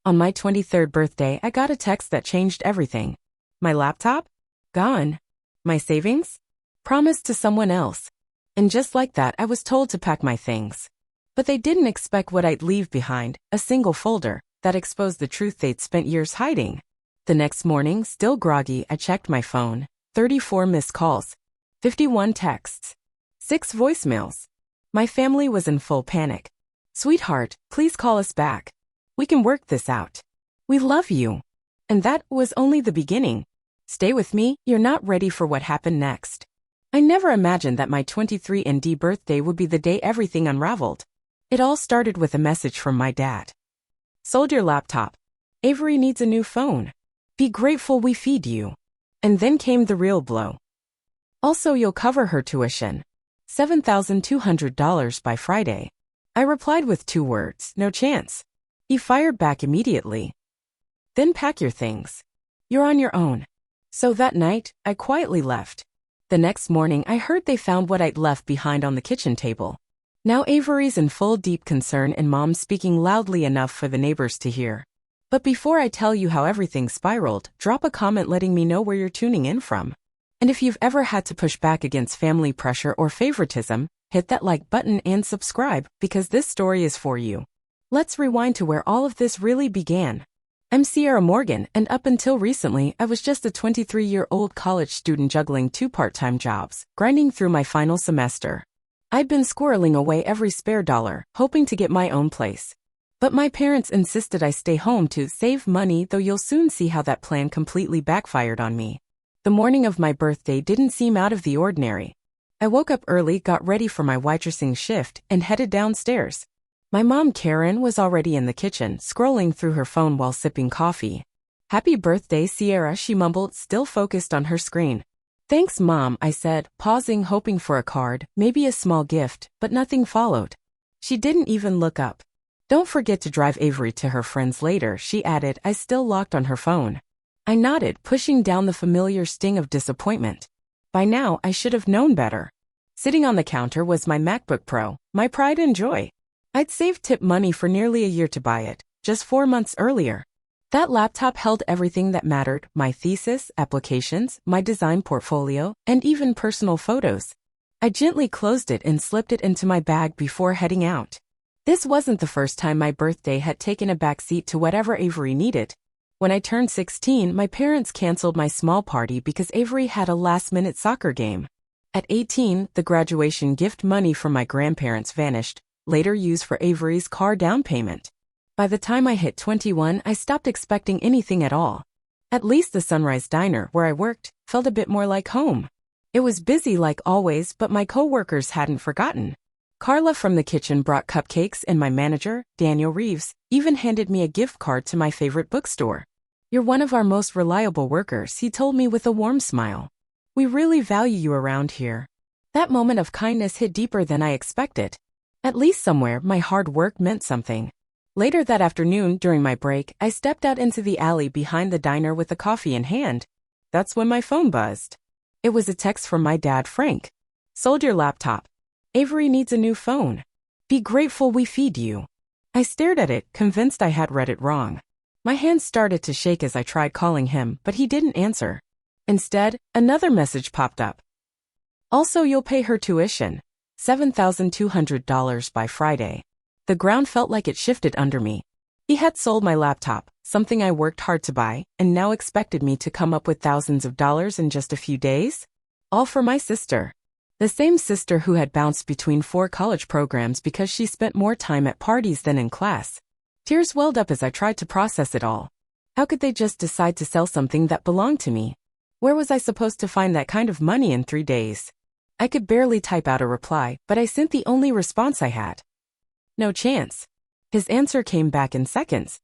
On my 23rd birthday, I got a text that changed everything. My laptop? Gone. My savings? Promised to someone else. And just like that, I was told to pack my things. But they didn't expect what I'd leave behind, a single folder that exposed the truth they'd spent years hiding. The next morning, still groggy, I checked my phone. 34 missed calls. 51 texts. 6 voicemails. My family was in full panic. "Sweetheart, please call us back. We can work this out. We love you." And that was only the beginning. Stay with me, you're not ready for what happened next. I never imagined that my 23 birthday would be the day everything unraveled. It all started with a message from my dad. "Sold your laptop. Avery needs a new phone. Be grateful we feed you." And then came the real blow. "Also, you'll cover her tuition. $7,200 by Friday." I replied with 2 words, "No chance." He fired back immediately. "Then pack your things. You're on your own." So that night, I quietly left. The next morning, I heard they found what I'd left behind on the kitchen table. Now Avery's in full deep concern and Mom's speaking loudly enough for the neighbors to hear. But before I tell you how everything spiraled, drop a comment letting me know where you're tuning in from. And if you've ever had to push back against family pressure or favoritism, hit that like button and subscribe because this story is for you. Let's rewind to where all of this really began. I'm Sierra Morgan, and up until recently, I was just a 23-year-old college student juggling 2 part-time jobs, grinding through my final semester. I'd been squirreling away every spare dollar, hoping to get my own place. But my parents insisted I stay home to save money, though you'll soon see how that plan completely backfired on me. The morning of my birthday didn't seem out of the ordinary. I woke up early, got ready for my waitressing shift, and headed downstairs. My mom, Karen, was already in the kitchen, scrolling through her phone while sipping coffee. "Happy birthday, Sierra," she mumbled, still focused on her screen. "Thanks, Mom," I said, pausing, hoping for a card, maybe a small gift, but nothing followed. She didn't even look up. "Don't forget to drive Avery to her friends later," she added, eyes still locked on her phone. I nodded, pushing down the familiar sting of disappointment. By now, I should have known better. Sitting on the counter was my MacBook Pro, my pride and joy. I'd saved tip money for nearly a year to buy it, just 4 months earlier. That laptop held everything that mattered: my thesis, applications, my design portfolio, and even personal photos. I gently closed it and slipped it into my bag before heading out. This wasn't the first time my birthday had taken a backseat to whatever Avery needed. When I turned 16, my parents canceled my small party because Avery had a last-minute soccer game. At 18, the graduation gift money from my grandparents vanished, later used for Avery's car down payment. By the time I hit 21, I stopped expecting anything at all. At least the Sunrise Diner, where I worked, felt a bit more like home. It was busy like always, but my co-workers hadn't forgotten. Carla from the kitchen brought cupcakes, and my manager, Daniel Reeves, even handed me a gift card to my favorite bookstore. "You're one of our most reliable workers," he told me with a warm smile. "We really value you around here." That moment of kindness hit deeper than I expected. At least somewhere, my hard work meant something. Later that afternoon, during my break, I stepped out into the alley behind the diner with a coffee in hand. That's when my phone buzzed. It was a text from my dad, Frank. "Sold your laptop. Avery needs a new phone. Be grateful we feed you." I stared at it, convinced I had read it wrong. My hands started to shake as I tried calling him, but he didn't answer. Instead, another message popped up. "Also, you'll pay her tuition. $7,200 by Friday." The ground felt like it shifted under me. He had sold my laptop, something I worked hard to buy, and now expected me to come up with thousands of dollars in just a few days? All for my sister. The same sister who had bounced between 4 college programs because she spent more time at parties than in class. Tears welled up as I tried to process it all. How could they just decide to sell something that belonged to me? Where was I supposed to find that kind of money in 3 days? I could barely type out a reply, but I sent the only response I had. "No chance." His answer came back in seconds.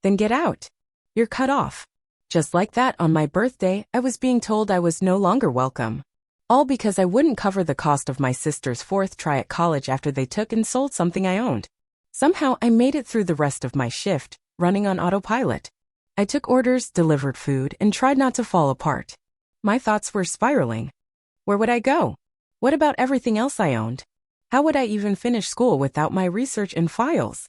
"Then get out. You're cut off." Just like that, on my birthday, I was being told I was no longer welcome. All because I wouldn't cover the cost of my sister's 4th try at college after they took and sold something I owned. Somehow, I made it through the rest of my shift, running on autopilot. I took orders, delivered food, and tried not to fall apart. My thoughts were spiraling. Where would I go? What about everything else I owned? How would I even finish school without my research and files?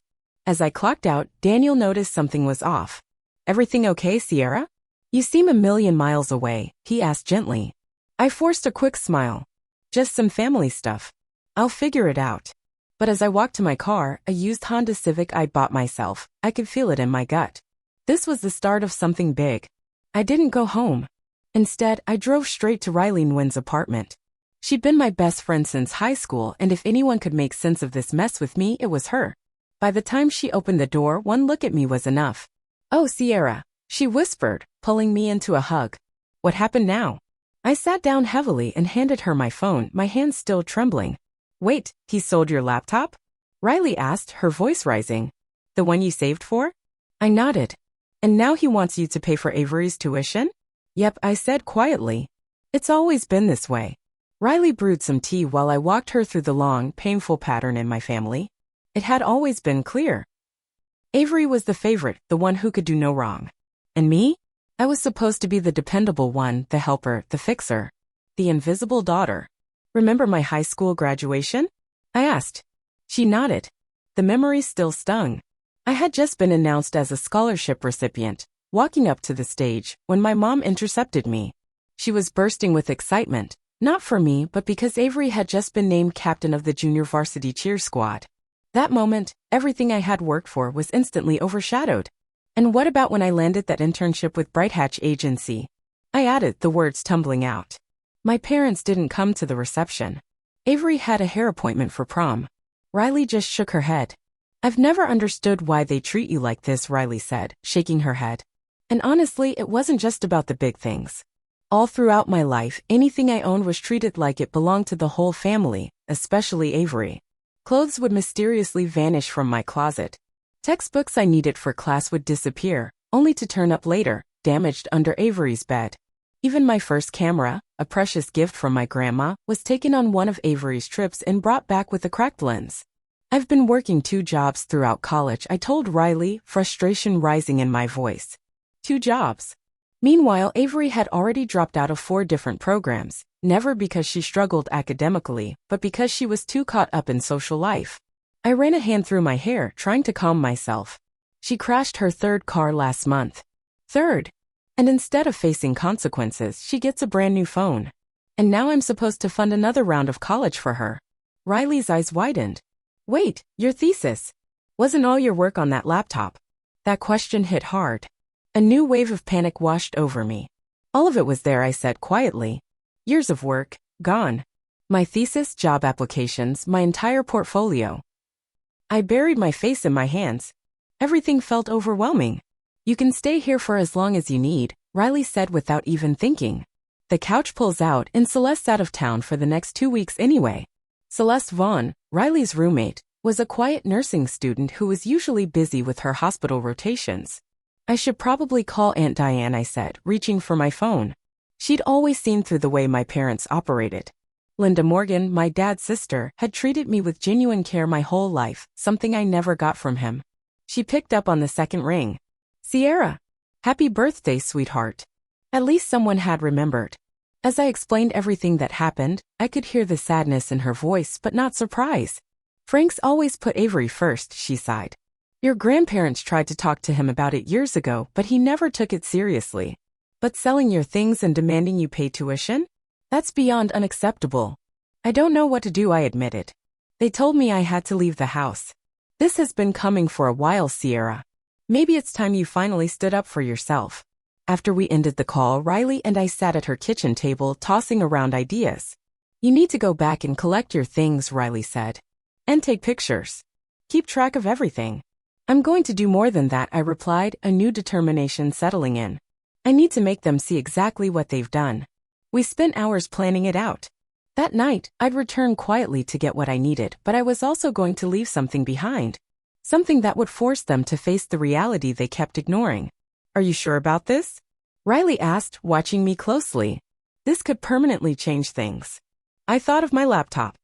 As I clocked out, Daniel noticed something was off. "Everything okay, Sierra? You seem a million miles away," he asked gently. I forced a quick smile. "Just some family stuff. I'll figure it out." But as I walked to my car, a used Honda Civic I bought myself, I could feel it in my gut. This was the start of something big. I didn't go home. Instead, I drove straight to Riley Nguyen's apartment. She'd been my best friend since high school, and if anyone could make sense of this mess with me, it was her. By the time she opened the door, one look at me was enough. "Oh, Sierra," she whispered, pulling me into a hug. "What happened now?" I sat down heavily and handed her my phone, my hands still trembling. "Wait, he sold your laptop?" Riley asked, her voice rising. "The one you saved for?" I nodded. "And now he wants you to pay for Avery's tuition?" "Yep," I said quietly. "It's always been this way." Riley brewed some tea while I walked her through the long, painful pattern in my family. It had always been clear. Avery was the favorite, the one who could do no wrong. And me? I was supposed to be the dependable one, the helper, the fixer. The invisible daughter. "Remember my high school graduation?" I asked. She nodded. The memory still stung. I had just been announced as a scholarship recipient, walking up to the stage, when my mom intercepted me. She was bursting with excitement, not for me but because Avery had just been named captain of the junior varsity cheer squad. That moment, everything I had worked for was instantly overshadowed. "And what about when I landed that internship with Bright Hatch Agency?" I added, the words tumbling out. My parents didn't come to the reception. Avery had a hair appointment for prom. Riley just shook her head. "I've never understood why they treat you like this," Riley said, shaking her head. And honestly, it wasn't just about the big things. All throughout my life, anything I owned was treated like it belonged to the whole family, especially Avery. Clothes would mysteriously vanish from my closet. Textbooks I needed for class would disappear, only to turn up later, damaged under Avery's bed. Even my first camera, a precious gift from my grandma, was taken on one of Avery's trips and brought back with a cracked lens. "I've been working 2 jobs throughout college," I told Riley, frustration rising in my voice. 2 jobs. Meanwhile, Avery had already dropped out of 4 different programs, never because she struggled academically, but because she was too caught up in social life. I ran a hand through my hair, trying to calm myself. She crashed her 3rd car last month. 3rd. And instead of facing consequences, she gets a brand new phone. And now I'm supposed to fund another round of college for her. Riley's eyes widened. "Wait, your thesis? Wasn't all your work on that laptop?" That question hit hard. A new wave of panic washed over me. "All of it was there," I said quietly. "Years of work, gone. My thesis, job applications, my entire portfolio." I buried my face in my hands. Everything felt overwhelming. "You can stay here for as long as you need," Riley said without even thinking. "The couch pulls out and Celeste's out of town for the next 2 weeks anyway." Celeste Vaughn, Riley's roommate, was a quiet nursing student who was usually busy with her hospital rotations. "I should probably call Aunt Diane," I said, reaching for my phone. She'd always seen through the way my parents operated. Linda Morgan, my dad's sister, had treated me with genuine care my whole life, something I never got from him. She picked up on the second ring. "Sierra. Happy birthday, sweetheart." At least someone had remembered. As I explained everything that happened, I could hear the sadness in her voice but not surprise. "Frank's always put Avery first," she sighed. "Your grandparents tried to talk to him about it years ago, but he never took it seriously. But selling your things and demanding you pay tuition? That's beyond unacceptable." "I don't know what to do," I admitted. "They told me I had to leave the house. This has been coming for a while, Sierra. Maybe it's time you finally stood up for yourself." After we ended the call, Riley and I sat at her kitchen table tossing around ideas. "You need to go back and collect your things," Riley said. "And take pictures. Keep track of everything." "I'm going to do more than that," I replied, a new determination settling in. "I need to make them see exactly what they've done." We spent hours planning it out. That night, I'd return quietly to get what I needed, but I was also going to leave something behind. Something that would force them to face the reality they kept ignoring. "Are you sure about this?" Riley asked, watching me closely. This could permanently change things. I thought of my laptop.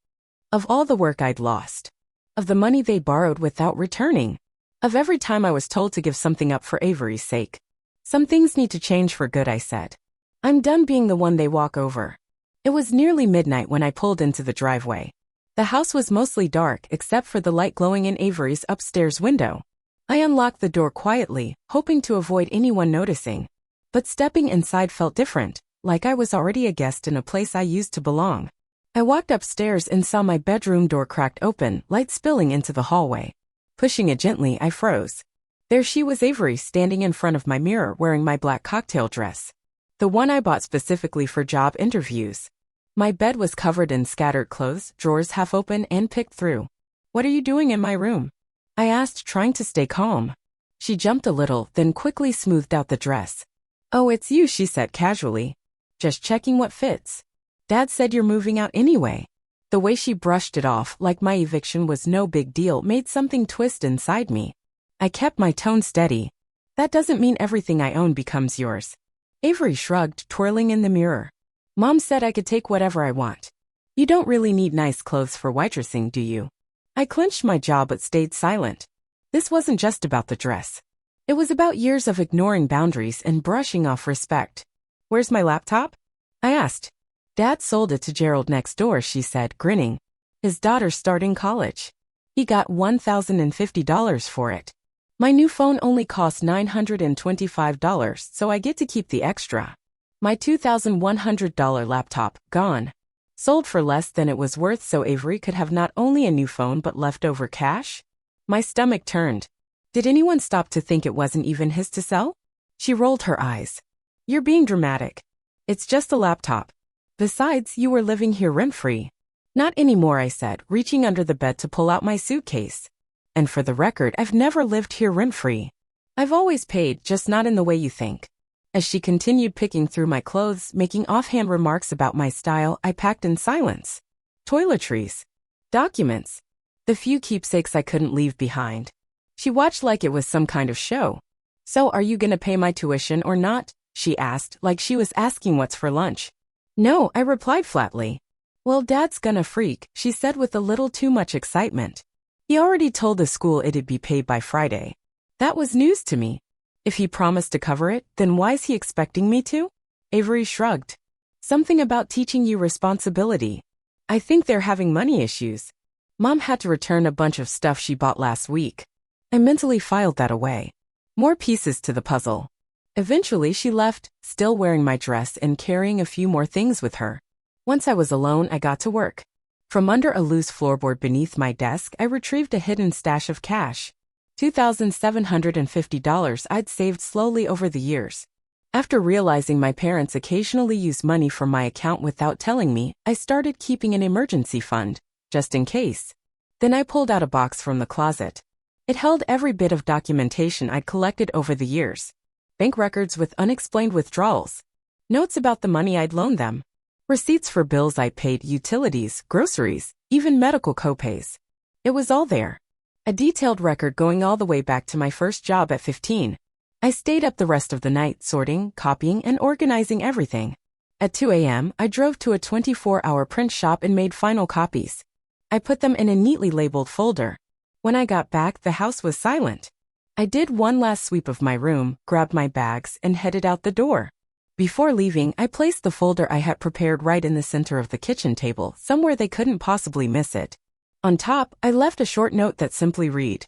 Of all the work I'd lost. Of the money they borrowed without returning. Of every time I was told to give something up for Avery's sake. "Some things need to change for good," I said. "I'm done being the one they walk over." It was nearly midnight when I pulled into the driveway. The house was mostly dark except for the light glowing in Avery's upstairs window. I unlocked the door quietly, hoping to avoid anyone noticing. But stepping inside felt different, like I was already a guest in a place I used to belong. I walked upstairs and saw my bedroom door cracked open, light spilling into the hallway. Pushing it gently, I froze. There she was, Avery, standing in front of my mirror wearing my black cocktail dress. The one I bought specifically for job interviews. My bed was covered in scattered clothes, drawers half open and picked through. "What are you doing in my room?" I asked, trying to stay calm. She jumped a little, then quickly smoothed out the dress. "Oh, it's you," she said casually. "Just checking what fits. Dad said you're moving out anyway." The way she brushed it off, like my eviction was no big deal, made something twist inside me. I kept my tone steady. "That doesn't mean everything I own becomes yours." Avery shrugged, twirling in the mirror. "Mom said I could take whatever I want. You don't really need nice clothes for waitressing, do you?" I clenched my jaw but stayed silent. This wasn't just about the dress. It was about years of ignoring boundaries and brushing off respect. "Where's my laptop?" I asked. "Dad sold it to Gerald next door," she said, grinning. "His daughter's starting college. He got $1,050 for it. My new phone only costs $925, so I get to keep the extra. My $2,100 laptop, gone. Sold for less than it was worth so Avery could have not only a new phone but leftover cash?" My stomach turned. Did anyone stop to think it wasn't even his to sell? She rolled her eyes. "You're being dramatic. It's just a laptop. Besides, you were living here rent-free." "Not anymore," I said, reaching under the bed to pull out my suitcase. "And for the record, I've never lived here rent-free. I've always paid, just not in the way you think." As she continued picking through my clothes, making offhand remarks about my style, I packed in silence. Toiletries. Documents. The few keepsakes I couldn't leave behind. She watched like it was some kind of show. "So are you gonna pay my tuition or not?" she asked, like she was asking what's for lunch. "No," I replied flatly. "Well, Dad's gonna freak," she said with a little too much excitement. He already told the school it'd be paid by Friday. That was news to me. If he promised to cover it, then why's he expecting me to? Avery shrugged. "Something about teaching you responsibility. I think they're having money issues. Mom had to return a bunch of stuff she bought last week." I mentally filed that away. More pieces to the puzzle. Eventually she left, still wearing my dress and carrying a few more things with her. Once I was alone, I got to work. From under a loose floorboard beneath my desk, I retrieved a hidden stash of cash. $2,750 I'd saved slowly over the years. After realizing my parents occasionally use money from my account without telling me, I started keeping an emergency fund, just in case. Then I pulled out a box from the closet. It held every bit of documentation I'd collected over the years. Bank records with unexplained withdrawals. Notes about the money I'd loaned them. Receipts for bills I paid, utilities, groceries, even medical copays. It was all there. A detailed record going all the way back to my first job at 15. I stayed up the rest of the night sorting, copying, and organizing everything. At 2 a.m., I drove to a 24-hour print shop and made final copies. I put them in a neatly labeled folder. When I got back, the house was silent. I did one last sweep of my room, grabbed my bags, and headed out the door. Before leaving, I placed the folder I had prepared right in the center of the kitchen table, somewhere they couldn't possibly miss it. On top, I left a short note that simply read,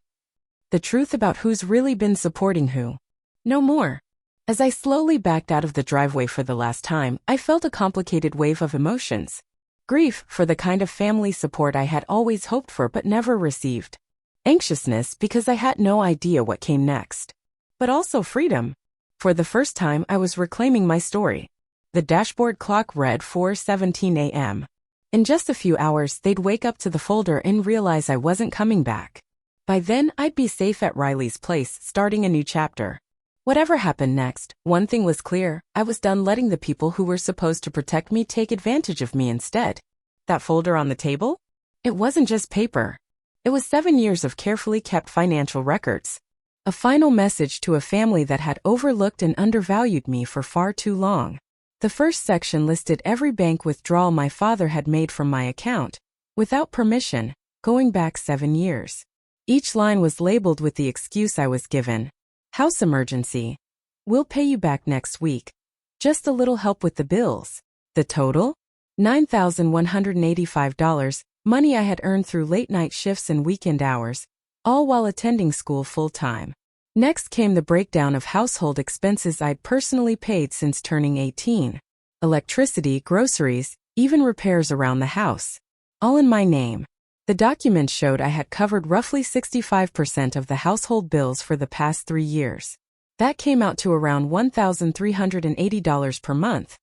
"The truth about who's really been supporting who. No more." As I slowly backed out of the driveway for the last time, I felt a complicated wave of emotions. Grief for the kind of family support I had always hoped for but never received. Anxiousness because I had no idea what came next. But also freedom. For the first time, I was reclaiming my story. The dashboard clock read 4:17 a.m. In just a few hours, they'd wake up to the folder and realize I wasn't coming back. By then, I'd be safe at Riley's place, starting a new chapter. Whatever happened next, one thing was clear: I was done letting the people who were supposed to protect me take advantage of me instead. That folder on the table? It wasn't just paper. It was 7 years of carefully kept financial records. A final message to a family that had overlooked and undervalued me for far too long. The first section listed every bank withdrawal my father had made from my account, without permission, going back 7 years. Each line was labeled with the excuse I was given. House emergency. We'll pay you back next week. Just a little help with the bills. The total? $9,185, money I had earned through late-night shifts and weekend hours, all while attending school full-time. Next came the breakdown of household expenses I'd personally paid since turning 18. Electricity, groceries, even repairs around the house. All in my name. The documents showed I had covered roughly 65% of the household bills for the past 3 years. That came out to around $1,380 per month.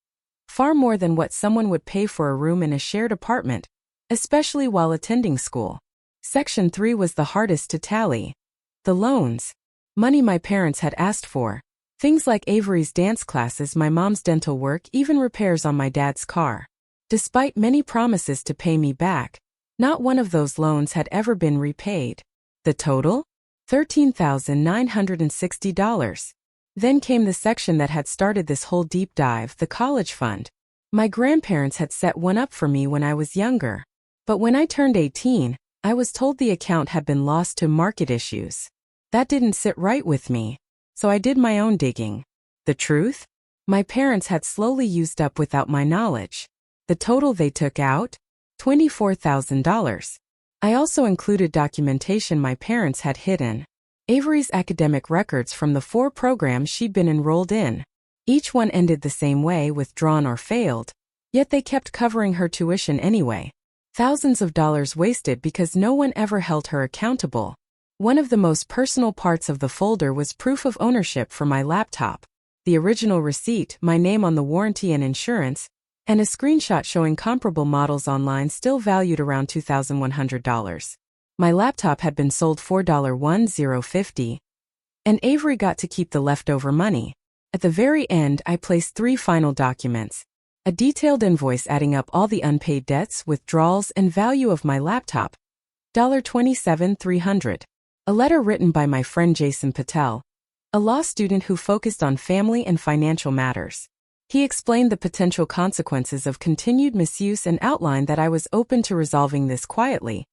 Far more than what someone would pay for a room in a shared apartment, especially while attending school. Section 3 was the hardest to tally. The loans. Money my parents had asked for. Things like Avery's dance classes, my mom's dental work, even repairs on my dad's car. Despite many promises to pay me back, not one of those loans had ever been repaid. The total? $13,960. Then came the section that had started this whole deep dive, the college fund. My grandparents had set one up for me when I was younger. But when I turned 18, I was told the account had been lost to market issues. That didn't sit right with me, so I did my own digging. The truth? My parents had slowly used up without my knowledge. The total they took out? $24,000. I also included documentation my parents had hidden. Avery's academic records from the 4 programs she'd been enrolled in. Each one ended the same way, withdrawn or failed, yet they kept covering her tuition anyway. Thousands of dollars wasted because no one ever held her accountable. One of the most personal parts of the folder was proof of ownership for my laptop. The original receipt, my name on the warranty and insurance, and a screenshot showing comparable models online still valued around $2,100. My laptop had been sold for $1,050, and Avery got to keep the leftover money. At the very end, I placed 3 final documents. A detailed invoice adding up all the unpaid debts, withdrawals, and value of my laptop. $27,300. A letter written by my friend Jason Patel, a law student who focused on family and financial matters. He explained the potential consequences of continued misuse and outlined that I was open to resolving this quietly,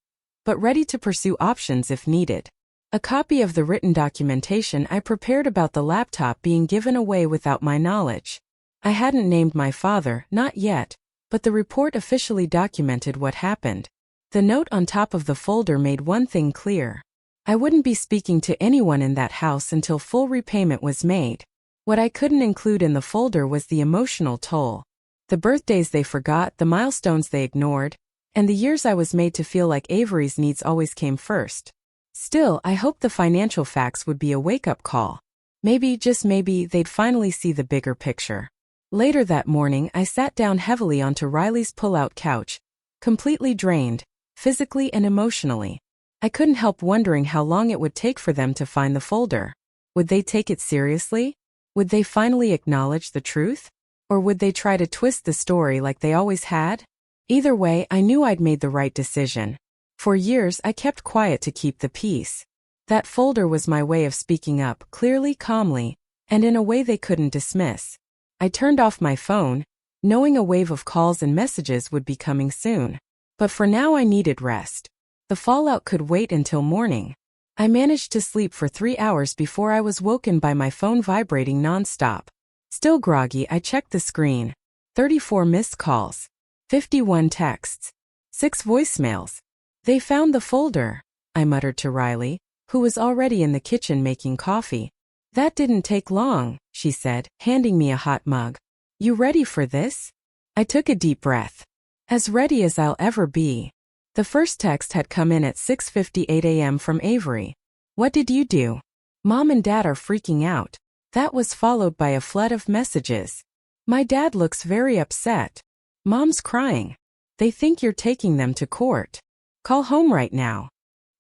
but ready to pursue options if needed. A copy of the written documentation I prepared about the laptop being given away without my knowledge. I hadn't named my father, not yet, but the report officially documented what happened. The note on top of the folder made one thing clear. I wouldn't be speaking to anyone in that house until full repayment was made. What I couldn't include in the folder was the emotional toll. The birthdays they forgot, the milestones they ignored, and the years I was made to feel like Avery's needs always came first. Still, I hoped the financial facts would be a wake-up call. Maybe, just maybe, they'd finally see the bigger picture. Later that morning, I sat down heavily onto Riley's pull-out couch, completely drained, physically and emotionally. I couldn't help wondering how long it would take for them to find the folder. Would they take it seriously? Would they finally acknowledge the truth? Or would they try to twist the story like they always had? Either way, I knew I'd made the right decision. For years, I kept quiet to keep the peace. That folder was my way of speaking up, clearly, calmly, and in a way they couldn't dismiss. I turned off my phone, knowing a wave of calls and messages would be coming soon. But for now I needed rest. The fallout could wait until morning. I managed to sleep for 3 hours before I was woken by my phone vibrating nonstop. Still groggy, I checked the screen. 34 missed calls. 51 texts. 6 voicemails. They found the folder, I muttered to Riley, who was already in the kitchen making coffee. That didn't take long, she said, handing me a hot mug. You ready for this? I took a deep breath. As ready as I'll ever be. The first text had come in at 6:58 a.m. from Avery. What did you do? Mom and Dad are freaking out. That was followed by a flood of messages. My dad looks very upset. Mom's crying. They think you're taking them to court. Call home right now.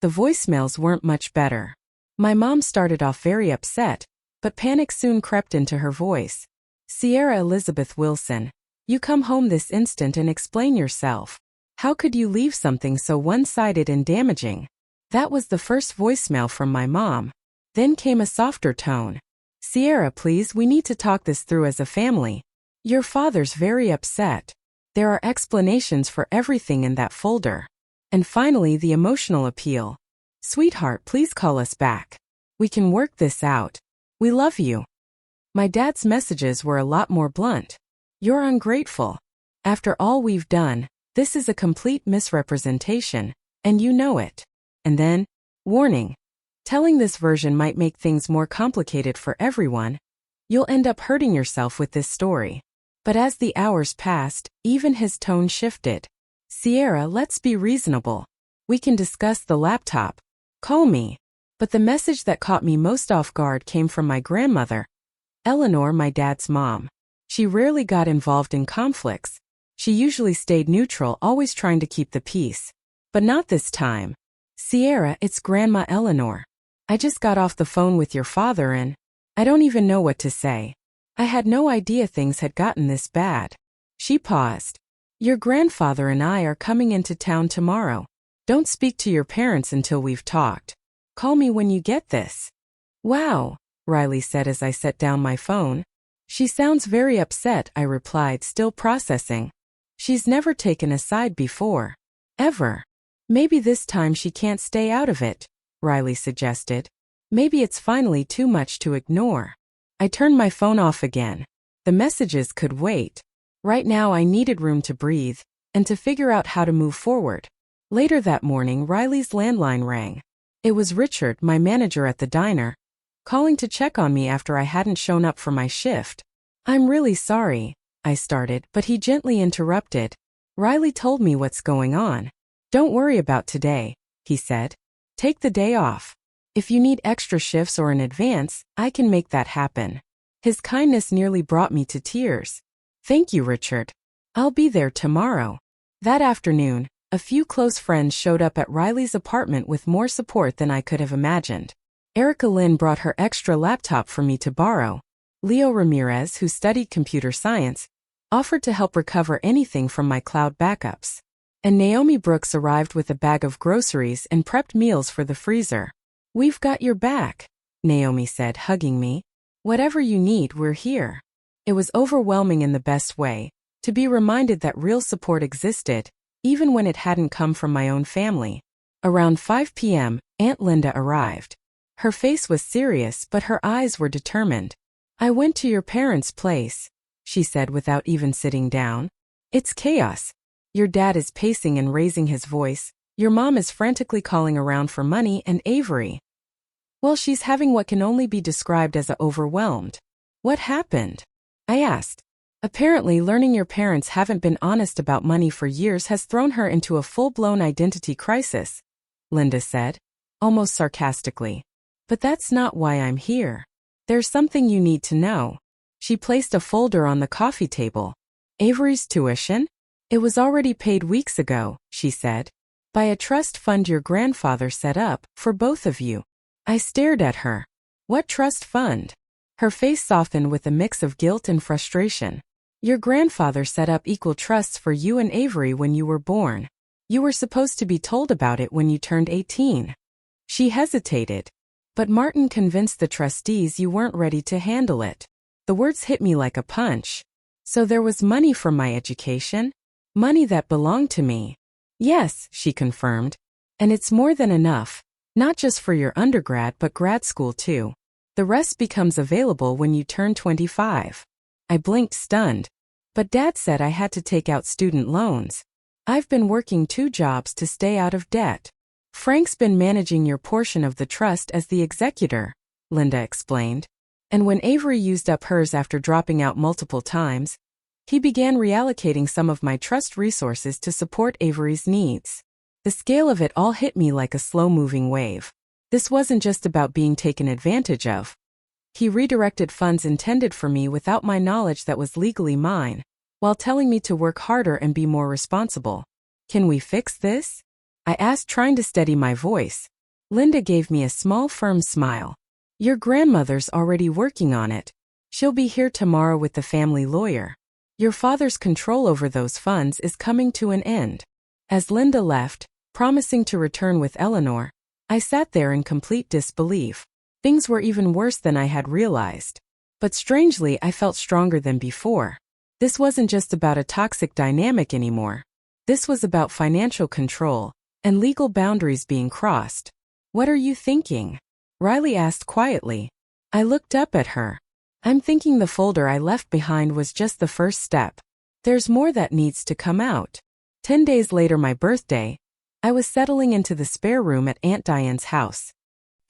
The voicemails weren't much better. My mom started off very upset, but panic soon crept into her voice. Sierra Elizabeth Wilson, you come home this instant and explain yourself. How could you leave something so one-sided and damaging? That was the first voicemail from my mom. Then came a softer tone. Sierra, please, we need to talk this through as a family. Your father's very upset. There are explanations for everything in that folder. And finally, the emotional appeal. Sweetheart, please call us back. We can work this out. We love you. My dad's messages were a lot more blunt. You're ungrateful. After all we've done, this is a complete misrepresentation, and you know it. And then, warning, Telling this version might make things more complicated for everyone. You'll end up hurting yourself with this story. But as the hours passed, even his tone shifted. Sierra, let's be reasonable. We can discuss the laptop. Call me. But the message that caught me most off guard came from my grandmother, Eleanor, my dad's mom. She rarely got involved in conflicts. She usually stayed neutral, always trying to keep the peace. But not this time. Sierra, it's Grandma Eleanor. I just got off the phone with your father and I don't even know what to say. I had no idea things had gotten this bad. She paused. Your grandfather and I are coming into town tomorrow. Don't speak to your parents until we've talked. Call me when you get this. Wow, Riley said as I set down my phone. She sounds very upset, I replied, still processing. She's never taken a side before. Ever. Maybe this time she can't stay out of it, Riley suggested. Maybe it's finally too much to ignore. I turned my phone off again. The messages could wait. Right now I needed room to breathe and to figure out how to move forward. Later that morning, Riley's landline rang. It was Richard, my manager at the diner, calling to check on me after I hadn't shown up for my shift. I'm really sorry, I started, but he gently interrupted. Riley told me what's going on. Don't worry about today, he said. Take the day off. If you need extra shifts or in advance, I can make that happen. His kindness nearly brought me to tears. Thank you, Richard. I'll be there tomorrow. That afternoon, a few close friends showed up at Riley's apartment with more support than I could have imagined. Erica Lynn brought her extra laptop for me to borrow. Leo Ramirez, who studied computer science, offered to help recover anything from my cloud backups. And Naomi Brooks arrived with a bag of groceries and prepped meals for the freezer. We've got your back, Naomi said, hugging me. Whatever you need, we're here. It was overwhelming in the best way, to be reminded that real support existed, even when it hadn't come from my own family. Around 5 p.m., Aunt Linda arrived. Her face was serious, but her eyes were determined. I went to your parents' place, she said without even sitting down. It's chaos. Your dad is pacing and raising his voice. Your mom is frantically calling around for money, and Avery, well, she's having what can only be described as overwhelmed. What happened? I asked. Apparently, learning your parents haven't been honest about money for years has thrown her into a full-blown identity crisis, Linda said, almost sarcastically. But that's not why I'm here. There's something you need to know. She placed a folder on the coffee table. Avery's tuition? It was already paid weeks ago, she said, by a trust fund your grandfather set up for both of you. I stared at her. What trust fund? Her face softened with a mix of guilt and frustration. Your grandfather set up equal trusts for you and Avery when you were born. You were supposed to be told about it when you turned 18. She hesitated. But Martin convinced the trustees you weren't ready to handle it. The words hit me like a punch. So there was money for my education? Money that belonged to me? Yes, she confirmed. And it's more than enough. Not just for your undergrad but grad school too. The rest becomes available when you turn 25. I blinked, stunned. But Dad said I had to take out student loans. I've been working 2 jobs to stay out of debt. Frank's been managing your portion of the trust as the executor, Linda explained. And when Avery used up hers after dropping out multiple times, he began reallocating some of my trust resources to support Avery's needs. The scale of it all hit me like a slow-moving wave. This wasn't just about being taken advantage of. He redirected funds intended for me without my knowledge that was legally mine, while telling me to work harder and be more responsible. Can we fix this? I asked, trying to steady my voice. Linda gave me a small, firm smile. Your grandmother's already working on it. She'll be here tomorrow with the family lawyer. Your father's control over those funds is coming to an end. As Linda left, promising to return with Eleanor, I sat there in complete disbelief. Things were even worse than I had realized. But strangely, I felt stronger than before. This wasn't just about a toxic dynamic anymore. This was about financial control and legal boundaries being crossed. What are you thinking? Riley asked quietly. I looked up at her. I'm thinking the folder I left behind was just the first step. There's more that needs to come out. 10 days later, my birthday, I was settling into the spare room at Aunt Diane's house.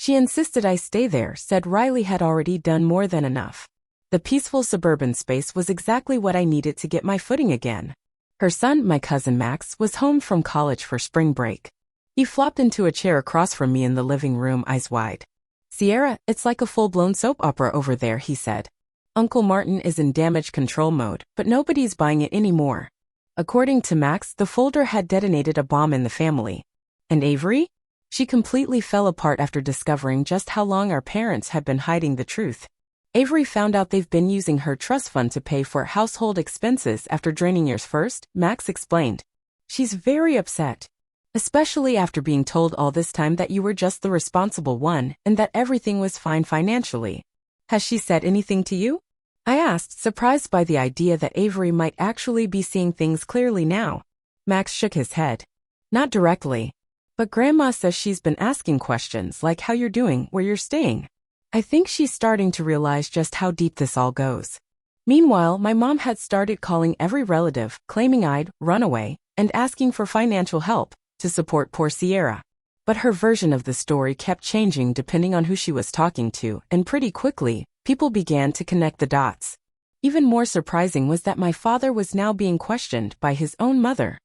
She insisted I stay there, said Riley had already done more than enough. The peaceful suburban space was exactly what I needed to get my footing again. Her son, my cousin Max, was home from college for spring break. He flopped into a chair across from me in the living room, eyes wide. "Sierra, it's like a full-blown soap opera over there," he said. "Uncle Martin is in damage control mode, but nobody's buying it anymore." According to Max, the folder had detonated a bomb in the family. And Avery? She completely fell apart after discovering just how long our parents had been hiding the truth. Avery found out they've been using her trust fund to pay for household expenses after draining yours first, Max explained. "She's very upset. Especially after being told all this time that you were just the responsible one and that everything was fine financially. Has she said anything to you?" I asked, surprised by the idea that Avery might actually be seeing things clearly now. Max shook his head. "Not directly. But Grandma says she's been asking questions like how you're doing, where you're staying. I think she's starting to realize just how deep this all goes." Meanwhile, my mom had started calling every relative, claiming I'd run away, and asking for financial help to support poor Sierra. But her version of the story kept changing depending on who she was talking to, and pretty quickly, people began to connect the dots. Even more surprising was that my father was now being questioned by his own mother.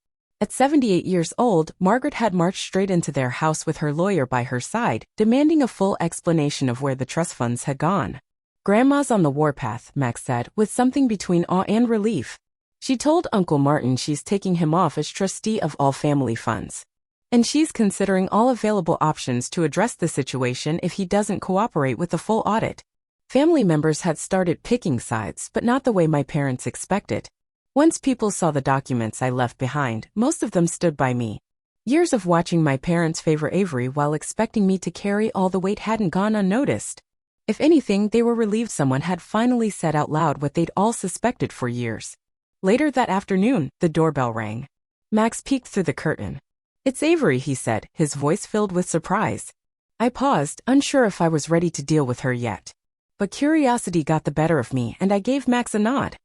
At 78 years old, Margaret had marched straight into their house with her lawyer by her side, demanding a full explanation of where the trust funds had gone. "Grandma's on the warpath," Max said, with something between awe and relief. "She told Uncle Martin she's taking him off as trustee of all family funds. And she's considering all available options to address the situation if he doesn't cooperate with the full audit." Family members had started picking sides, but not the way my parents expected. Once people saw the documents I left behind, most of them stood by me. Years of watching my parents favor Avery while expecting me to carry all the weight hadn't gone unnoticed. If anything, they were relieved someone had finally said out loud what they'd all suspected for years. Later that afternoon, the doorbell rang. Max peeked through the curtain. "It's Avery," he said, his voice filled with surprise. I paused, unsure if I was ready to deal with her yet. But curiosity got the better of me, and I gave Max a nod.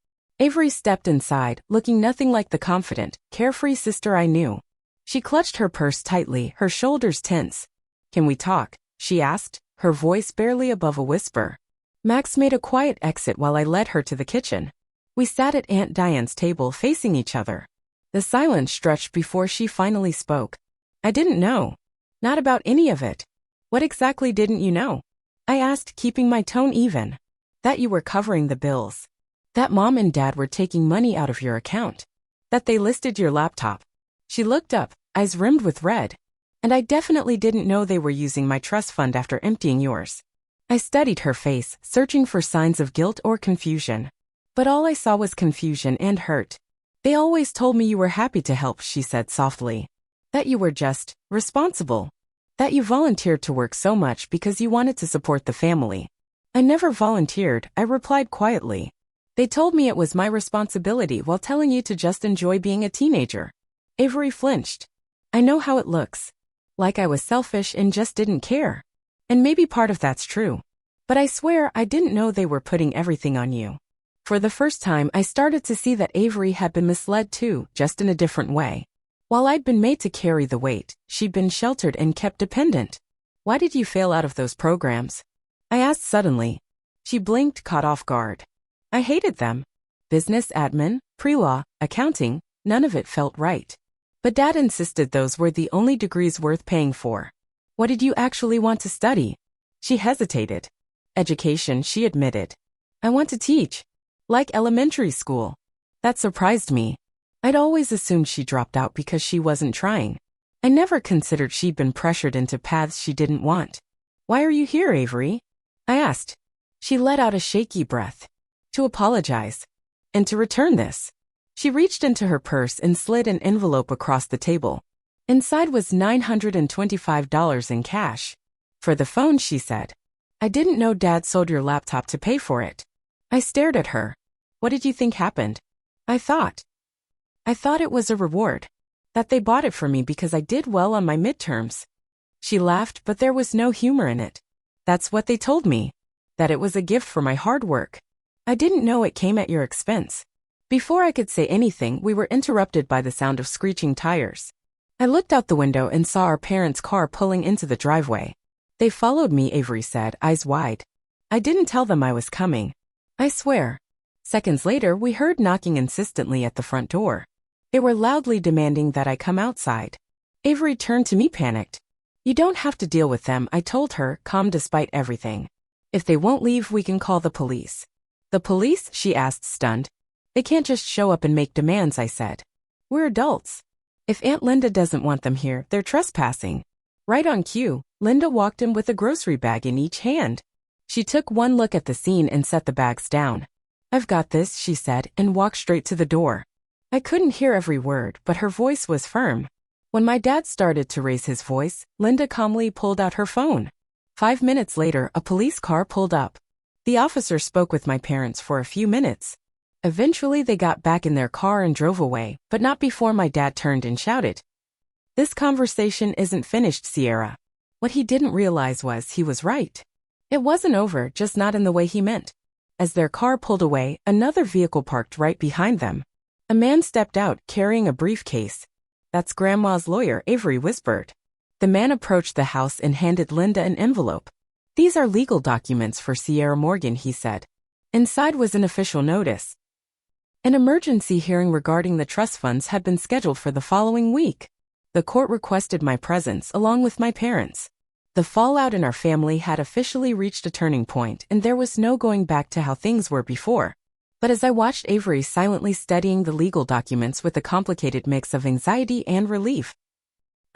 Avery stepped inside, looking nothing like the confident, carefree sister I knew. She clutched her purse tightly, her shoulders tense. "Can we talk?" she asked, her voice barely above a whisper. Max made a quiet exit while I led her to the kitchen. We sat at Aunt Diane's table facing each other. The silence stretched before she finally spoke. "I didn't know. Not about any of it." "What exactly didn't you know?" I asked, keeping my tone even. "That you were covering the bills. That Mom and Dad were taking money out of your account. That they listed your laptop." She looked up, eyes rimmed with red. "And I definitely didn't know they were using my trust fund after emptying yours." I studied her face, searching for signs of guilt or confusion. But all I saw was confusion and hurt. "They always told me you were happy to help," she said softly. "That you were just responsible. That you volunteered to work so much because you wanted to support the family." "I never volunteered," I replied quietly. "They told me it was my responsibility while telling you to just enjoy being a teenager." Avery flinched. "I know how it looks. Like I was selfish and just didn't care. And maybe part of that's true. But I swear I didn't know they were putting everything on you." For the first time, I started to see that Avery had been misled too, just in a different way. While I'd been made to carry the weight, she'd been sheltered and kept dependent. "Why did you fail out of those programs?" I asked suddenly. She blinked, caught off guard. "I hated them. Business admin, pre-law, accounting, none of it felt right. But Dad insisted those were the only degrees worth paying for." "What did you actually want to study?" She hesitated. "Education," she admitted. "I want to teach. Like elementary school." That surprised me. I'd always assumed she dropped out because she wasn't trying. I never considered she'd been pressured into paths she didn't want. "Why are you here, Avery?" I asked. She let out a shaky breath. "To apologize. And to return this." She reached into her purse and slid an envelope across the table. Inside was $925 in cash. "For the phone," she said. "I didn't know Dad sold your laptop to pay for it." I stared at her. "What did you think happened?" I thought it was a reward. That they bought it for me because I did well on my midterms." She laughed, but there was no humor in it. "That's what they told me. That it was a gift for my hard work. I didn't know it came at your expense." Before I could say anything, we were interrupted by the sound of screeching tires. I looked out the window and saw our parents' car pulling into the driveway. They followed me, Avery said, eyes wide. I didn't tell them I was coming. I swear. Seconds later, we heard knocking insistently at the front door. They were loudly demanding that I come outside. Avery turned to me, panicked. You don't have to deal with them, I told her, calm despite everything. If they won't leave, we can call the police. The police? She asked, stunned. They can't just show up and make demands, I said. We're adults. If Aunt Linda doesn't want them here, they're trespassing. Right on cue, Linda walked in with a grocery bag in each hand. She took one look at the scene and set the bags down. I've got this, she said, and walked straight to the door. I couldn't hear every word, but her voice was firm. When my dad started to raise his voice, Linda calmly pulled out her phone. 5 minutes later, a police car pulled up. The officer spoke with my parents for a few minutes. Eventually, they got back in their car and drove away, but not before my dad turned and shouted. This conversation isn't finished, Sierra. What he didn't realize was he was right. It wasn't over, just not in the way he meant. As their car pulled away, another vehicle parked right behind them. A man stepped out, carrying a briefcase. That's Grandma's lawyer, Avery whispered. The man approached the house and handed Linda an envelope. These are legal documents for Sierra Morgan, he said. Inside was an official notice. An emergency hearing regarding the trust funds had been scheduled for the following week. The court requested my presence along with my parents. The fallout in our family had officially reached a turning point, and there was no going back to how things were before. But as I watched Avery silently studying the legal documents with a complicated mix of anxiety and relief,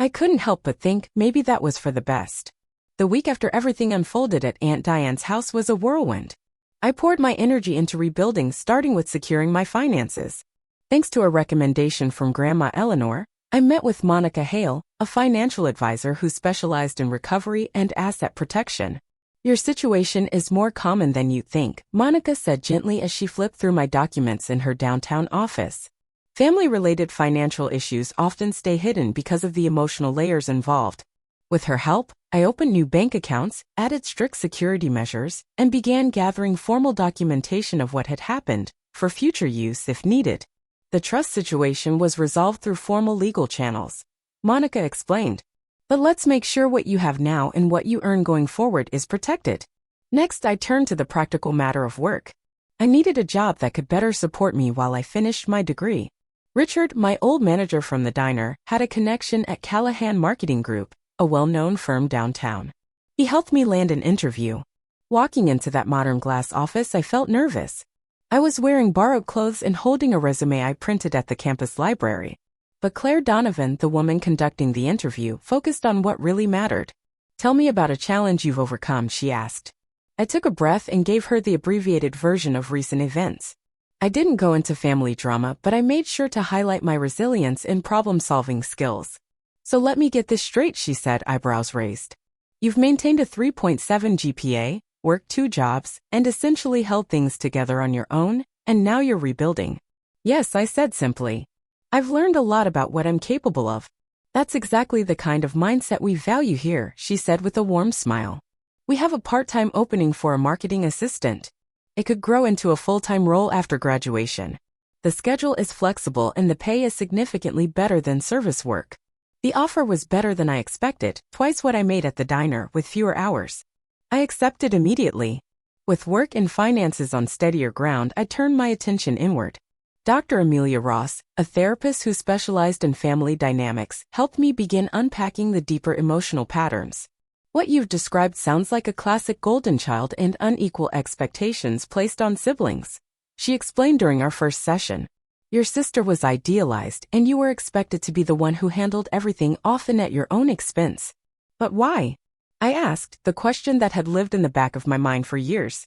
I couldn't help but think maybe that was for the best. The week after everything unfolded at Aunt Diane's house was a whirlwind. I poured my energy into rebuilding, starting with securing my finances. Thanks to a recommendation from Grandma Eleanor, I met with Monica Hale, a financial advisor who specialized in recovery and asset protection. Your situation is more common than you think, Monica said gently as she flipped through my documents in her downtown office. Family-related financial issues often stay hidden because of the emotional layers involved. With her help, I opened new bank accounts, added strict security measures, and began gathering formal documentation of what had happened, for future use if needed. The trust situation was resolved through formal legal channels. Monica explained. But let's make sure what you have now and what you earn going forward is protected. Next, I turned to the practical matter of work. I needed a job that could better support me while I finished my degree. Richard, my old manager from the diner, had a connection at Callahan Marketing Group, a well-known firm downtown. He helped me land an interview. Walking into that modern glass office, I felt nervous. I was wearing borrowed clothes and holding a resume I printed at the campus library. But Claire Donovan, the woman conducting the interview, focused on what really mattered. Tell me about a challenge you've overcome, she asked. I took a breath and gave her the abbreviated version of recent events. I didn't go into family drama, but I made sure to highlight my resilience and problem-solving skills. So let me get this straight, she said, eyebrows raised. You've maintained a 3.7 GPA, worked 2 jobs, and essentially held things together on your own, and now you're rebuilding. Yes, I said simply. I've learned a lot about what I'm capable of. That's exactly the kind of mindset we value here, she said with a warm smile. We have a part-time opening for a marketing assistant. It could grow into a full-time role after graduation. The schedule is flexible and the pay is significantly better than service work. The offer was better than I expected, twice what I made at the diner with fewer hours. I accepted immediately. With work and finances on steadier ground, I turned my attention inward. Dr. Amelia Ross, a therapist who specialized in family dynamics, helped me begin unpacking the deeper emotional patterns. What you've described sounds like a classic golden child and unequal expectations placed on siblings, she explained during our first session. Your sister was idealized, and you were expected to be the one who handled everything, often at your own expense. But why? I asked, the question that had lived in the back of my mind for years.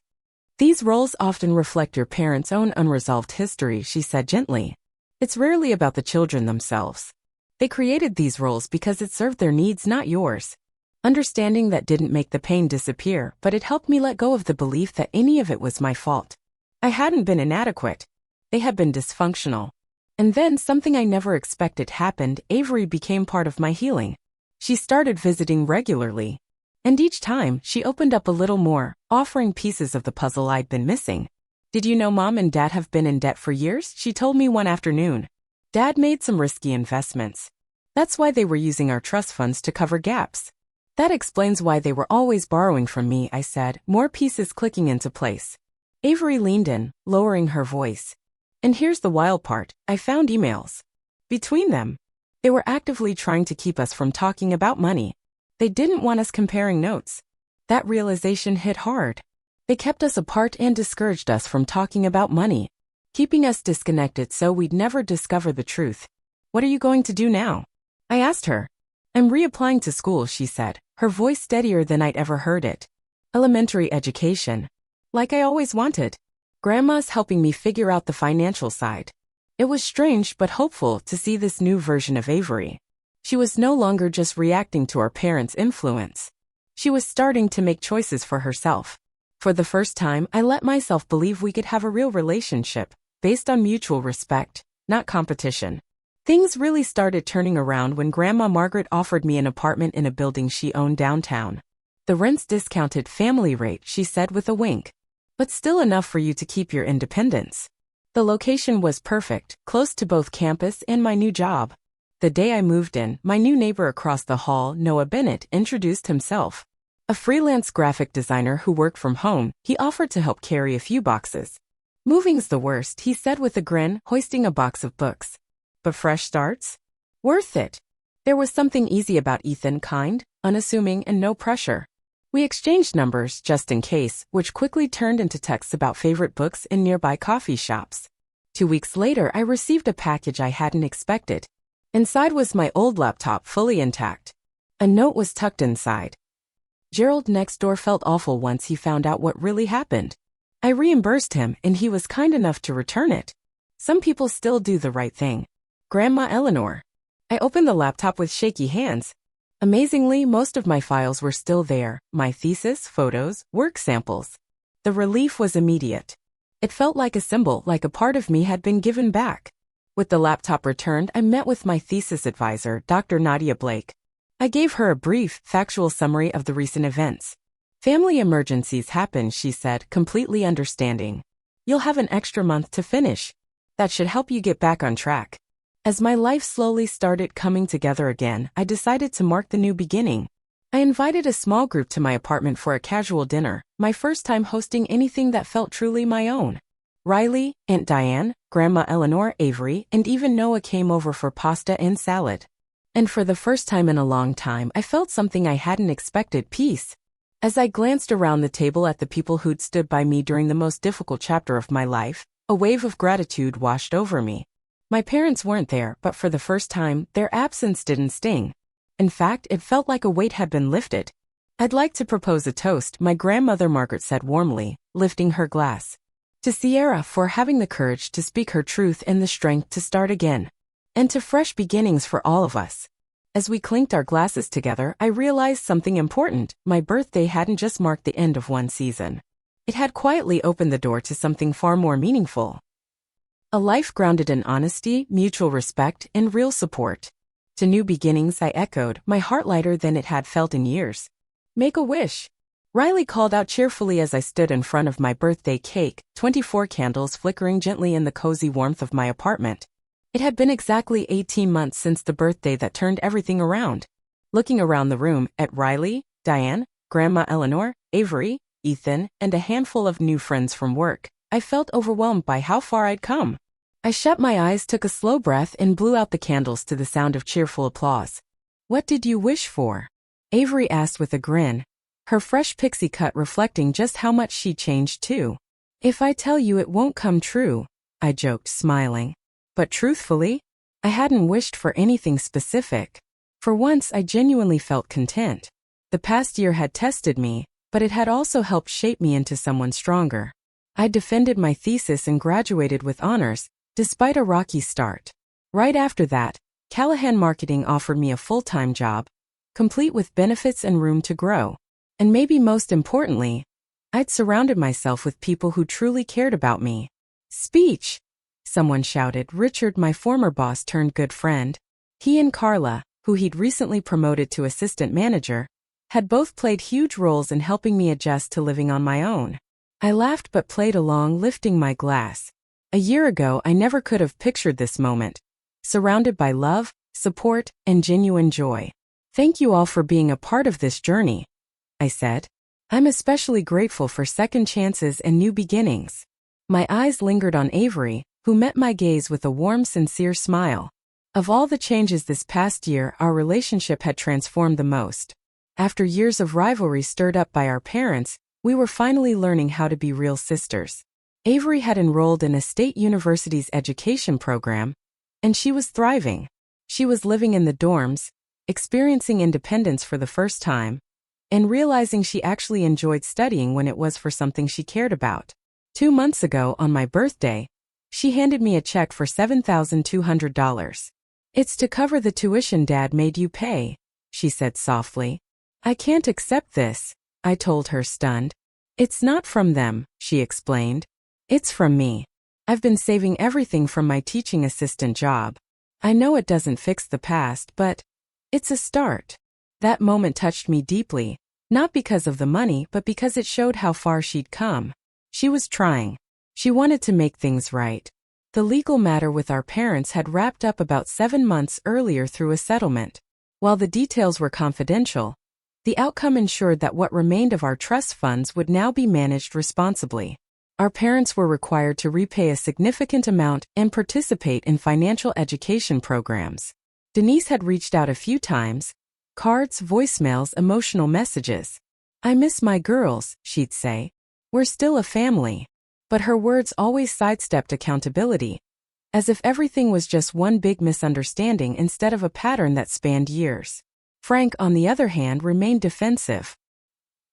These roles often reflect your parents' own unresolved history, she said gently. It's rarely about the children themselves. They created these roles because it served their needs, not yours. Understanding that didn't make the pain disappear, but it helped me let go of the belief that any of it was my fault. I hadn't been inadequate. They had been dysfunctional. And then something I never expected happened. Avery became part of my healing. She started visiting regularly. And each time, she opened up a little more, offering pieces of the puzzle I'd been missing. Did you know Mom and Dad have been in debt for years? She told me one afternoon. Dad made some risky investments. That's why they were using our trust funds to cover gaps. That explains why they were always borrowing from me, I said, more pieces clicking into place. Avery leaned in, lowering her voice. And here's the wild part, I found emails. Between them, they were actively trying to keep us from talking about money. They didn't want us comparing notes. That realization hit hard. They kept us apart and discouraged us from talking about money, keeping us disconnected so we'd never discover the truth. What are you going to do now? I asked her. I'm reapplying to school, she said, her voice steadier than I'd ever heard it. Elementary education. Like I always wanted. Grandma's helping me figure out the financial side. It was strange but hopeful to see this new version of Avery. She was no longer just reacting to our parents' influence. She was starting to make choices for herself. For the first time, I let myself believe we could have a real relationship, based on mutual respect, not competition. Things really started turning around when Grandma Margaret offered me an apartment in a building she owned downtown. The rent's discounted family rate, she said with a wink. But still enough for you to keep your independence. The location was perfect, close to both campus and my new job. The day I moved in, my new neighbor across the hall, Noah Bennett, introduced himself. A freelance graphic designer who worked from home, he offered to help carry a few boxes. Moving's the worst, he said with a grin, hoisting a box of books. But fresh starts? Worth it. There was something easy about Ethan, kind, unassuming, and no pressure. We exchanged numbers, just in case, which quickly turned into texts about favorite books in nearby coffee shops. 2 weeks later, I received a package I hadn't expected. Inside was my old laptop, fully intact. A note was tucked inside. Gerald next door felt awful once he found out what really happened. I reimbursed him, and he was kind enough to return it. Some people still do the right thing. Grandma Eleanor. I opened the laptop with shaky hands. Amazingly, most of my files were still there, my thesis, photos, work samples. The relief was immediate. It felt like a symbol, like a part of me had been given back. With the laptop returned, I met with my thesis advisor, Dr. Nadia Blake. I gave her a brief, factual summary of the recent events. Family emergencies happen, she said, completely understanding. You'll have an extra month to finish. That should help you get back on track. As my life slowly started coming together again, I decided to mark the new beginning. I invited a small group to my apartment for a casual dinner, my first time hosting anything that felt truly my own. Riley, Aunt Diane, Grandma Eleanor, Avery, and even Noah came over for pasta and salad. And for the first time in a long time, I felt something I hadn't expected, peace. As I glanced around the table at the people who'd stood by me during the most difficult chapter of my life, a wave of gratitude washed over me. My parents weren't there, but for the first time, their absence didn't sting. In fact, it felt like a weight had been lifted. I'd like to propose a toast, my grandmother Margaret said warmly, lifting her glass. To Sierra for having the courage to speak her truth and the strength to start again. And to fresh beginnings for all of us. As we clinked our glasses together, I realized something important. My birthday hadn't just marked the end of one season. It had quietly opened the door to something far more meaningful. A life grounded in honesty, mutual respect, and real support. To new beginnings, I echoed, my heart lighter than it had felt in years. Make a wish. Riley called out cheerfully as I stood in front of my birthday cake, 24 candles flickering gently in the cozy warmth of my apartment. It had been exactly 18 months since the birthday that turned everything around. Looking around the room at Riley, Diane, Grandma Eleanor, Avery, Ethan, and a handful of new friends from work, I felt overwhelmed by how far I'd come. I shut my eyes, took a slow breath, and blew out the candles to the sound of cheerful applause. What did you wish for? Avery asked with a grin, her fresh pixie cut reflecting just how much she changed too. If I tell you it won't come true, I joked, smiling. But truthfully, I hadn't wished for anything specific. For once, I genuinely felt content. The past year had tested me, but it had also helped shape me into someone stronger. I defended my thesis and graduated with honors, despite a rocky start. Right after that, Callahan Marketing offered me a full-time job, complete with benefits and room to grow. And maybe most importantly, I'd surrounded myself with people who truly cared about me. Speech! Someone shouted. Richard, my former boss turned good friend. He and Carla, who he'd recently promoted to assistant manager, had both played huge roles in helping me adjust to living on my own. I laughed but played along, lifting my glass. A year ago, I never could have pictured this moment. Surrounded by love, support, and genuine joy. Thank you all for being a part of this journey, I said. I'm especially grateful for second chances and new beginnings. My eyes lingered on Avery, who met my gaze with a warm, sincere smile. Of all the changes this past year, our relationship had transformed the most. After years of rivalry stirred up by our parents, we were finally learning how to be real sisters. Avery had enrolled in a state university's education program, and she was thriving. She was living in the dorms, experiencing independence for the first time, and realizing she actually enjoyed studying when it was for something she cared about. 2 months ago, on my birthday, she handed me a check for $7,200. It's to cover the tuition Dad made you pay, she said softly. I can't accept this, I told her, stunned. It's not from them, she explained. It's from me. I've been saving everything from my teaching assistant job. I know it doesn't fix the past, but it's a start. That moment touched me deeply, not because of the money but because it showed how far she'd come. She was trying. She wanted to make things right. The legal matter with our parents had wrapped up about 7 months earlier through a settlement. While the details were confidential, the outcome ensured that what remained of our trust funds would now be managed responsibly. Our parents were required to repay a significant amount and participate in financial education programs. Denise had reached out a few times, cards, voicemails, emotional messages. I miss my girls, she'd say. We're still a family. But her words always sidestepped accountability, as if everything was just one big misunderstanding instead of a pattern that spanned years. Frank, on the other hand, remained defensive.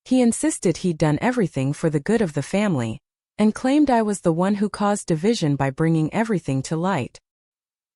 He insisted he'd done everything for the good of the family, and claimed I was the one who caused division by bringing everything to light.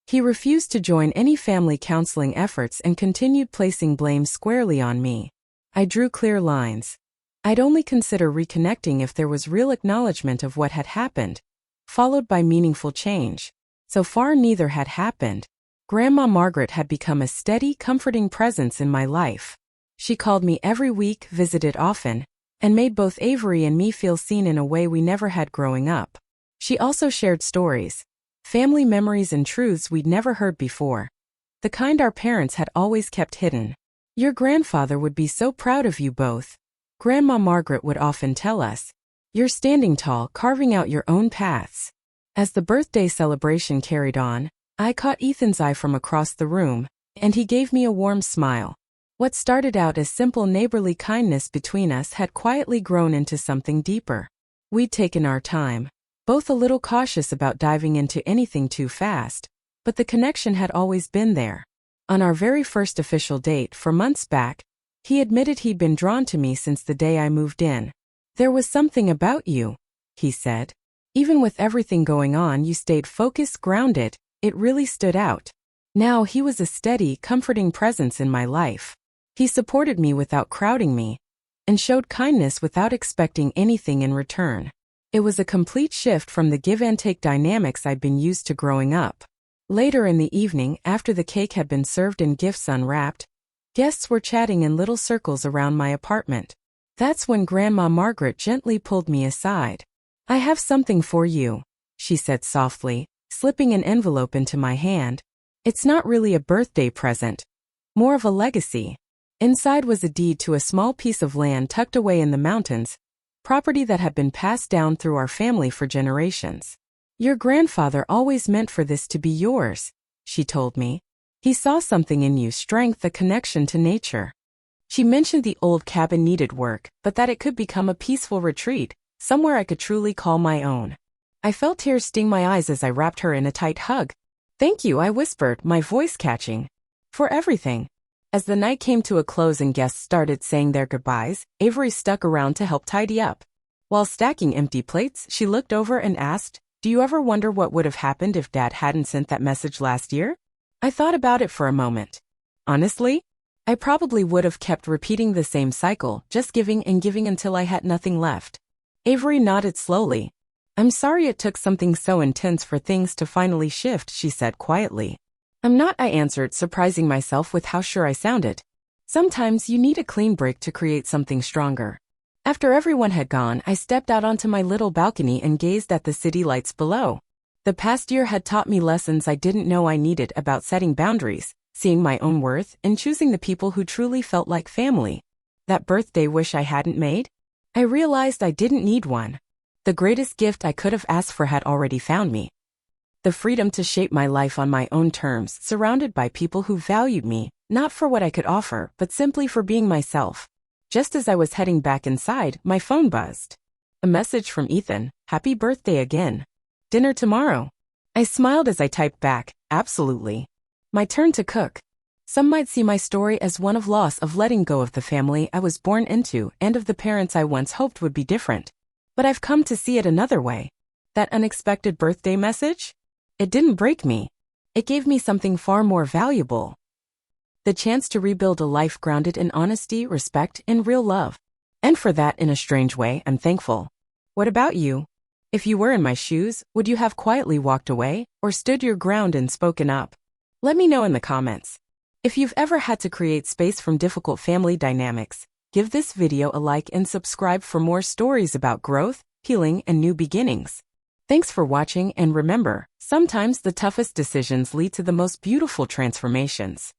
He refused to join any family counseling efforts and continued placing blame squarely on me. I drew clear lines. I'd only consider reconnecting if there was real acknowledgement of what had happened, followed by meaningful change. So far, neither had happened. Grandma Margaret had become a steady, comforting presence in my life. She called me every week, visited often, and made both Avery and me feel seen in a way we never had growing up. She also shared stories, family memories and truths we'd never heard before, the kind our parents had always kept hidden. Your grandfather would be so proud of you both, Grandma Margaret would often tell us. You're standing tall, carving out your own paths. As the birthday celebration carried on, I caught Ethan's eye from across the room, and he gave me a warm smile. What started out as simple neighborly kindness between us had quietly grown into something deeper. We'd taken our time, both a little cautious about diving into anything too fast, but the connection had always been there. On our very first official date 4 months back, he admitted he'd been drawn to me since the day I moved in. There was something about you, he said. Even with everything going on, you stayed focused, grounded. It really stood out. Now he was a steady, comforting presence in my life. He supported me without crowding me, and showed kindness without expecting anything in return. It was a complete shift from the give-and-take dynamics I'd been used to growing up. Later in the evening, after the cake had been served and gifts unwrapped, guests were chatting in little circles around my apartment. That's when Grandma Margaret gently pulled me aside. I have something for you, she said softly, slipping an envelope into my hand. It's not really a birthday present, more of a legacy. Inside was a deed to a small piece of land tucked away in the mountains, property that had been passed down through our family for generations. Your grandfather always meant for this to be yours, she told me. He saw something in you, strength, a connection to nature. She mentioned the old cabin needed work, but that it could become a peaceful retreat, somewhere I could truly call my own. I felt tears sting my eyes as I wrapped her in a tight hug. Thank you, I whispered, my voice catching. For everything. As the night came to a close and guests started saying their goodbyes, Avery stuck around to help tidy up. While stacking empty plates, she looked over and asked, Do you ever wonder what would have happened if Dad hadn't sent that message last year? I thought about it for a moment. Honestly, I probably would have kept repeating the same cycle, just giving and giving until I had nothing left. Avery nodded slowly. I'm sorry it took something so intense for things to finally shift, she said quietly. I'm not, I answered, surprising myself with how sure I sounded. Sometimes you need a clean break to create something stronger. After everyone had gone, I stepped out onto my little balcony and gazed at the city lights below. The past year had taught me lessons I didn't know I needed about setting boundaries, seeing my own worth, and choosing the people who truly felt like family. That birthday wish I hadn't made? I realized I didn't need one. The greatest gift I could have asked for had already found me. The freedom to shape my life on my own terms, surrounded by people who valued me, not for what I could offer, but simply for being myself. Just as I was heading back inside, my phone buzzed. A message from Ethan, "Happy birthday again. Dinner tomorrow." I smiled as I typed back, "Absolutely." My turn to cook. Some might see my story as one of loss of letting go of the family I was born into and of the parents I once hoped would be different. But I've come to see it another way. That unexpected birthday message? It didn't break me. It gave me something far more valuable. The chance to rebuild a life grounded in honesty, respect, and real love. And for that, in a strange way, I'm thankful. What about you? If you were in my shoes, would you have quietly walked away, or stood your ground and spoken up? Let me know in the comments. If you've ever had to create space from difficult family dynamics, give this video a like and subscribe for more stories about growth, healing, and new beginnings. Thanks for watching, and remember, sometimes the toughest decisions lead to the most beautiful transformations.